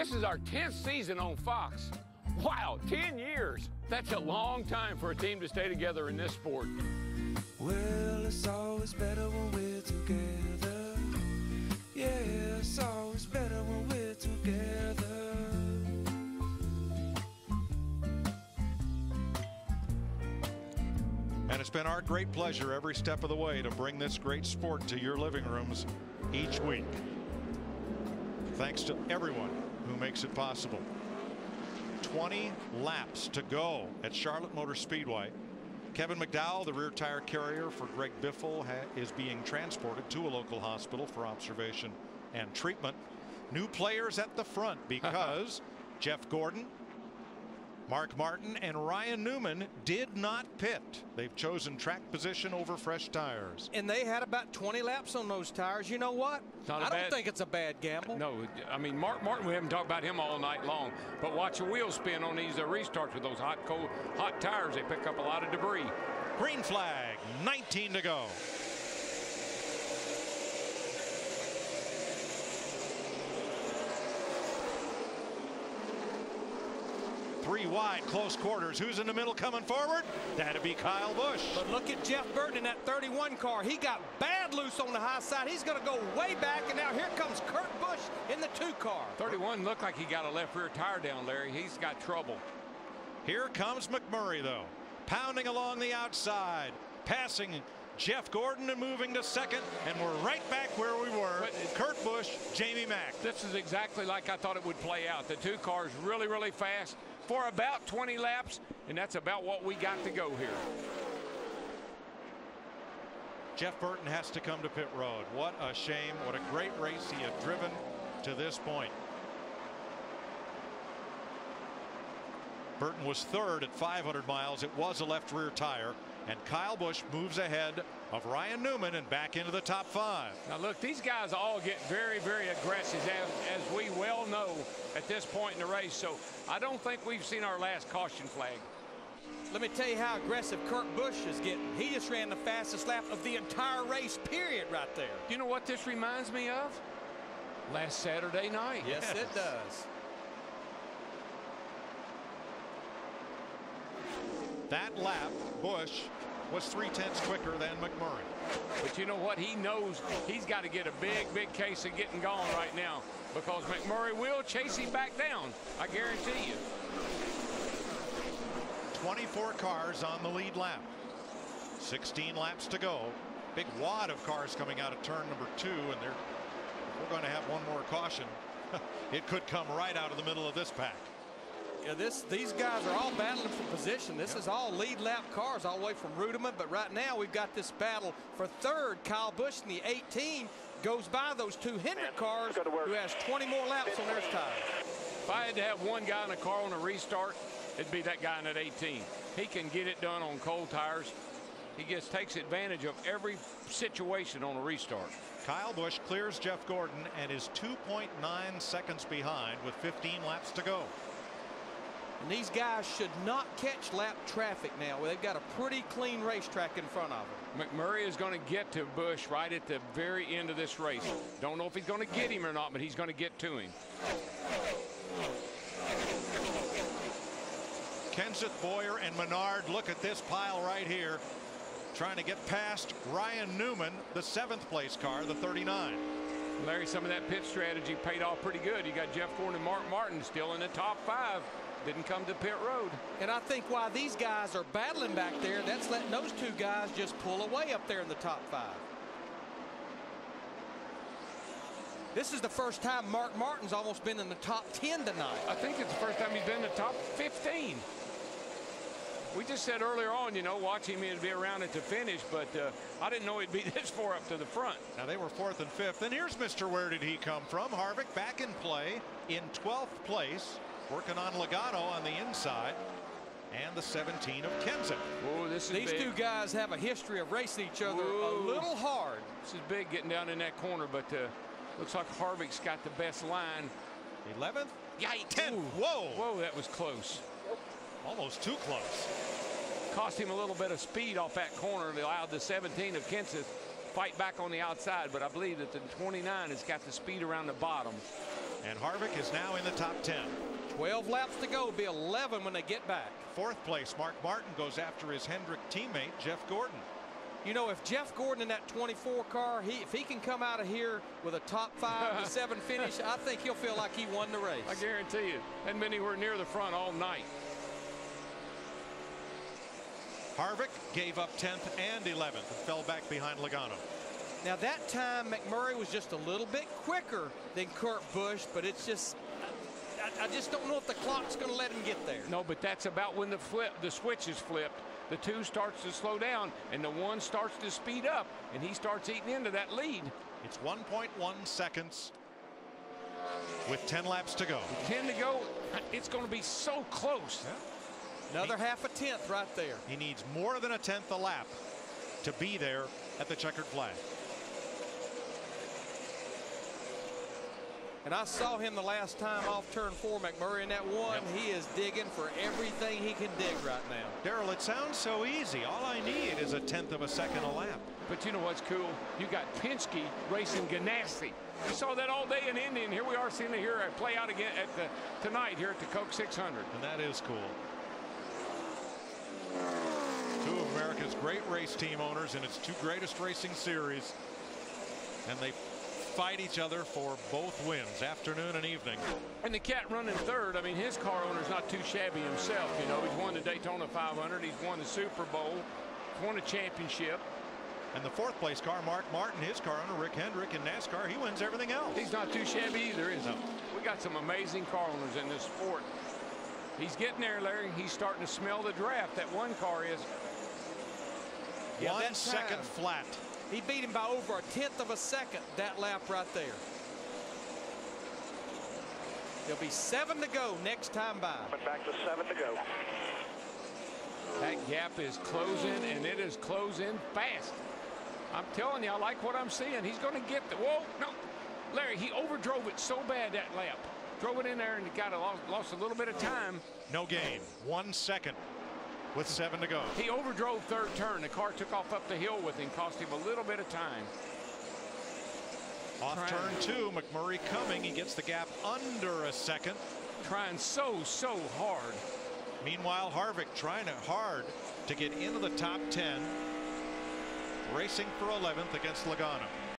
This is our 10th season on Fox. Wow, 10 years. That's a long time for a team to stay together in this sport. Well, it's always better when we're together. Yeah, it's always better when we're together. And it's been our great pleasure every step of the way to bring this great sport to your living rooms each week. Thanks to everyone who makes it possible. 20 laps to go at Charlotte Motor Speedway. Kevin McDowell, the rear tire carrier for Greg Biffle, is being transported to a local hospital for observation and treatment. New players at the front because Jeff Gordon, Mark Martin, and Ryan Newman did not pit. They've chosen track position over fresh tires. And they had about 20 laps on those tires. You know what? I don't think it's a bad gamble. No, I mean, Mark Martin, we haven't talked about him all night long, but watch the wheels spin on these restarts with those hot tires. They pick up a lot of debris. Green flag, 19 to go. Three wide, close quarters. Who's in the middle coming forward? That'd be Kyle Busch. But look at Jeff Burton in that 31 car. He got bad loose on the high side. He's going to go way back, and now here comes Kurt Busch in the 2 car. 31 looked like he got a left rear tire down, Larry. He's got trouble. Here comes McMurray, though, pounding along the outside, passing Jeff Gordon and moving to second, and we're right back where we were. Kurt Busch, Jamie Mack. This is exactly like I thought it would play out. The 2 cars really, really fast for about 20 laps, and that's about what we got to go here. Jeff Burton has to come to pit road. What a shame. What a great race he had driven to this point. Burton was third at 500 miles. It was a left rear tire, and Kyle Busch moves ahead of Ryan Newman and back into the top 5. Now look, these guys all get very, very aggressive, as we well know at this point in the race. So I don't think we've seen our last caution flag. Let me tell you how aggressive Kurt Busch is getting. He just ran the fastest lap of the entire race, period, right there. You know what this reminds me of? Last Saturday night. Yes, it does. That lap, Busch was 0.3 quicker than McMurray. But you know what? He knows he's got to get a big, big case of getting gone right now, because McMurray will chase him back down. I guarantee you. 24 cars on the lead lap. 16 laps to go. Big wad of cars coming out of turn number 2, and we're going to have one more caution. It could come right out of the middle of this pack. Yeah, these guys are all battling for position. This is all lead lap cars all the way from Rudiman, but right now we've got this battle for third. Kyle Busch in the 18 goes by those 2 Hendrick cars, who has 20 more laps on their tires. If I had to have one guy in a car on a restart, it'd be that guy in that 18. He can get it done on cold tires. He just takes advantage of every situation on a restart. Kyle Busch clears Jeff Gordon and is 2.9 seconds behind with 15 laps to go. And these guys should not catch lap traffic now. They've got a pretty clean racetrack in front of them. McMurray is going to get to Busch right at the very end of this race. Don't know if he's going to get him or not, but he's going to get to him. Kenseth, Boyer, and Menard, look at this pile right here, trying to get past Ryan Newman, the 7th place car, the 39. Larry, some of that pit strategy paid off pretty good. You got Jeff Gordon and Mark Martin still in the top 5. Didn't come to pit road. And I think why these guys are battling back there, that's letting those 2 guys just pull away up there in the top 5. This is the first time Mark Martin's almost been in the top 10 tonight. I think it's the first time he's been in the top 15. We just said earlier on, you know, watching him be around at the finish, but I didn't know he'd be this far up to the front. Now they were 4th and 5th, and here's Mr. Where did he come from? Harvick back in play in 12th place, working on Logano on the inside, and the 17 of Kenseth. Oh, this is These big. 2 guys have a history of racing each other a little hard. This is big getting down in that corner, but looks like Harvick's got the best line. 11th? Yeah, 10th. Whoa. Whoa, that was close. Almost too close. Cost him a little bit of speed off that corner. They allowed the 17 of Kenseth fight back on the outside, but I believe that the 29 has got the speed around the bottom. And Harvick is now in the top 10. 12 laps to go. Be 11 when they get back. Fourth place, Mark Martin goes after his Hendrick teammate, Jeff Gordon. You know, if Jeff Gordon in that 24 car, if he can come out of here with a top 5 to 7 finish, I think he'll feel like he won the race. I guarantee you, hadn't been anywhere near the front all night. Harvick gave up 10th and 11th and fell back behind Logano. Now that time McMurray was just a little bit quicker than Kurt Busch, but it's just I just don't know if the clock's going to let him get there. No, but that's about when the switch is flipped. The 2 starts to slow down and the 1 starts to speed up, and he starts eating into that lead. It's 1.1 seconds with 10 laps to go. 10 to go. It's going to be so close. Yeah. Another half a tenth right there. He needs more than a tenth a lap to be there at the checkered flag. And I saw him the last time off turn 4, McMurray in that 1. Yep. He is digging for everything he can dig right now. Darrell, it sounds so easy. All I need is a tenth of a second a lap. But you know what's cool? You got Penske racing Ganassi. You saw that all day in Indy, and here we are seeing it here play out again tonight here at the Coke 600. And that is cool. 2 of America's great race team owners in its 2 greatest racing series. And they fight each other for both wins, afternoon and evening. And the cat running third, I mean, his car owner's not too shabby himself. You know, he's won the Daytona 500, he's won the Super Bowl, he's won a championship. And the 4th place car, Mark Martin, his car owner, Rick Hendrick in NASCAR, he wins everything else. He's not too shabby either, is he? No. We got some amazing car owners in this sport. He's getting there, Larry. He's starting to smell the draft. That 1 car is. Yeah, 1 second flat. He beat him by over a tenth of a second that lap right there. There'll be 7 to go next time by. But back to 7 to go. That gap is closing, and it is closing fast. I'm telling you, I like what I'm seeing. He's going to get the. Whoa, no. Larry, he overdrove it so bad that lap. Drove it in there and got lost a little bit of time. No gain. 1 second with 7 to go. He overdrove 3rd turn. The car took off up the hill with him, cost him a little bit of time. Off turn 2, McMurray coming. He gets the gap under a second. Trying so hard. Meanwhile, Harvick trying hard to get into the top 10. Racing for 11th against Logano.